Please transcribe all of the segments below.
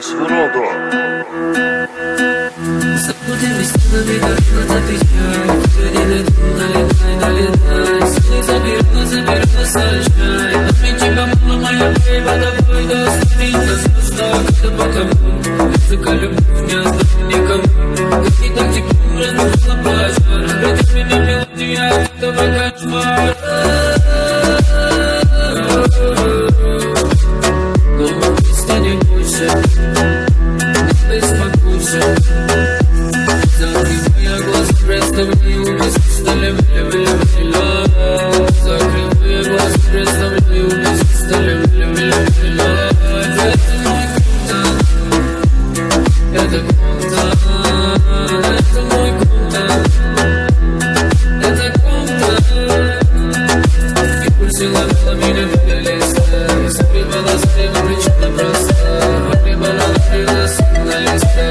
Сроду. Запутанными стенами, как отвечай. Сегодня налетай, налетай. Силы заберу, сальчай. Отмети, мама моя, вода пойдет. Смотрите, состав, это потому. Языка любовь не оставь никому. Как не так тепло, разбухла пожар. Разбудишь меня мелодия, этого кошмар. Но песня не бойся. Беспокойся, закрывая глаза, представляю вместе стали мля-мля-мля. Закрывая глаза, представляю вместе стали мля-мля-мля. Это мой контакт, это контакт, это мой контакт, это контакт. И пульсы ловила меня на листа, и согревала причина проста. Погребала на листе.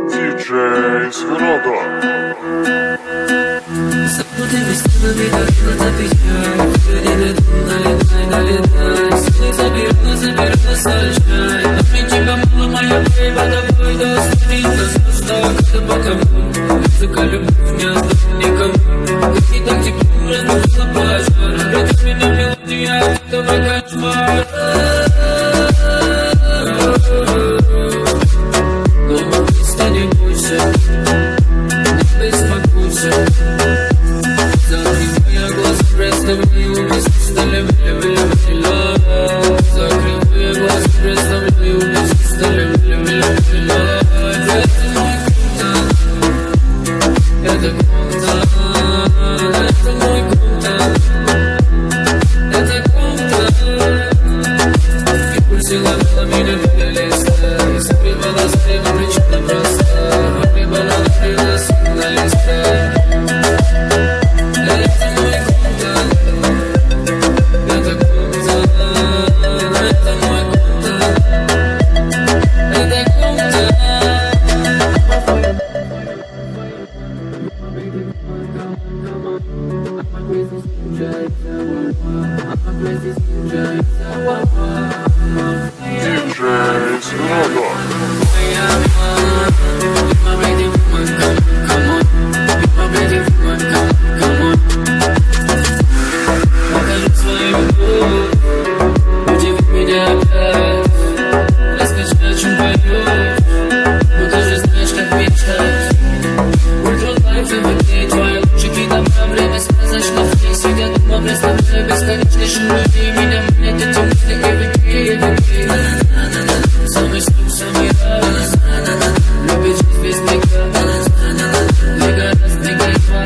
Диджей Сроду. Запутанными стенами, как отвечай. Сегодня налетай. Силы заберу, сальчай. Отмети, мама моя, вода пойдет. Смотрите, состав, это потому. Языка любовь не оставь никому. Как не так тепло, разбухла пожар. Разбудишь меня мелодия, этого кошмар. Но песня не бойся, не беспокойся. Закрывая глаза, представляю вместе стали мля-мля-мля. Закрывая глаза, представляю вместе стали мля-мля-мля. Это мой контакт, это контакт, это мой контакт, это контакт. И пульсы ловила меня на листа, и согревала причина проста. Погребала на листе. I'm a crazy stranger, бесконечный шум любви меня манят эти мысли everyday. Самый стук, самый раз, любит жизнь без века. Лига раз, лига два.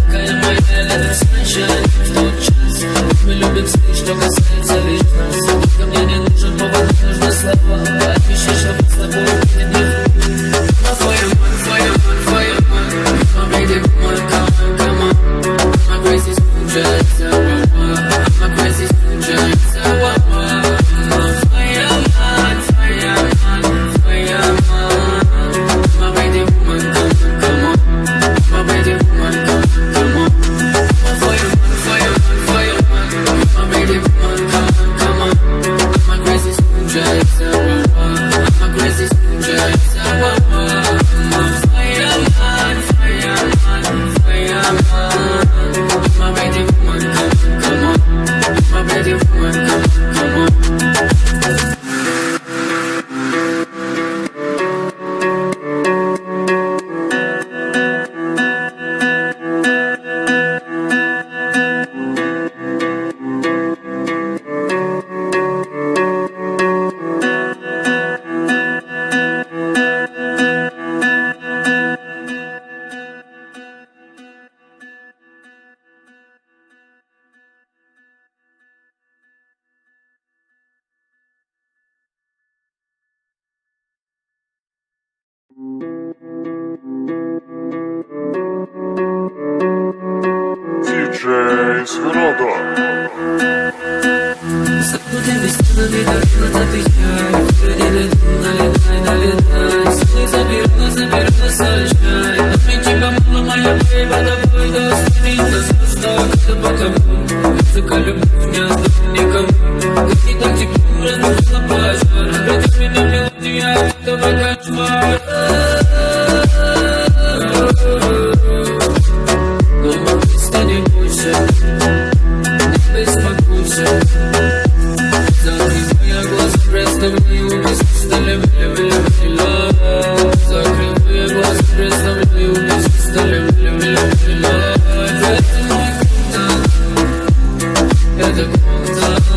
Какая моя лето sunshine в тот час. Мы любим сны, что касается лишь нас. Только мне не нужен повод, нужны слова. Отпиши, чтобы с тобой будет не Диджей Свиридов. Закутыми стенами дорога отвечай. Впереди налетай, налетай. Силы заберу на sunshine. Отмети, по-моему, моя бейба тобой доступит. До звезда, когда по кому. Языка любовь не оставит никому. Как не так тепло, разбудила пожар. Обратишь меня мелодия, этого кошмар. Дома ты станет больше. Не беспокойся. Закрой мои глаза, представляю, без стали закрой мои глаза, представляю, без стали это мой круто, это круто.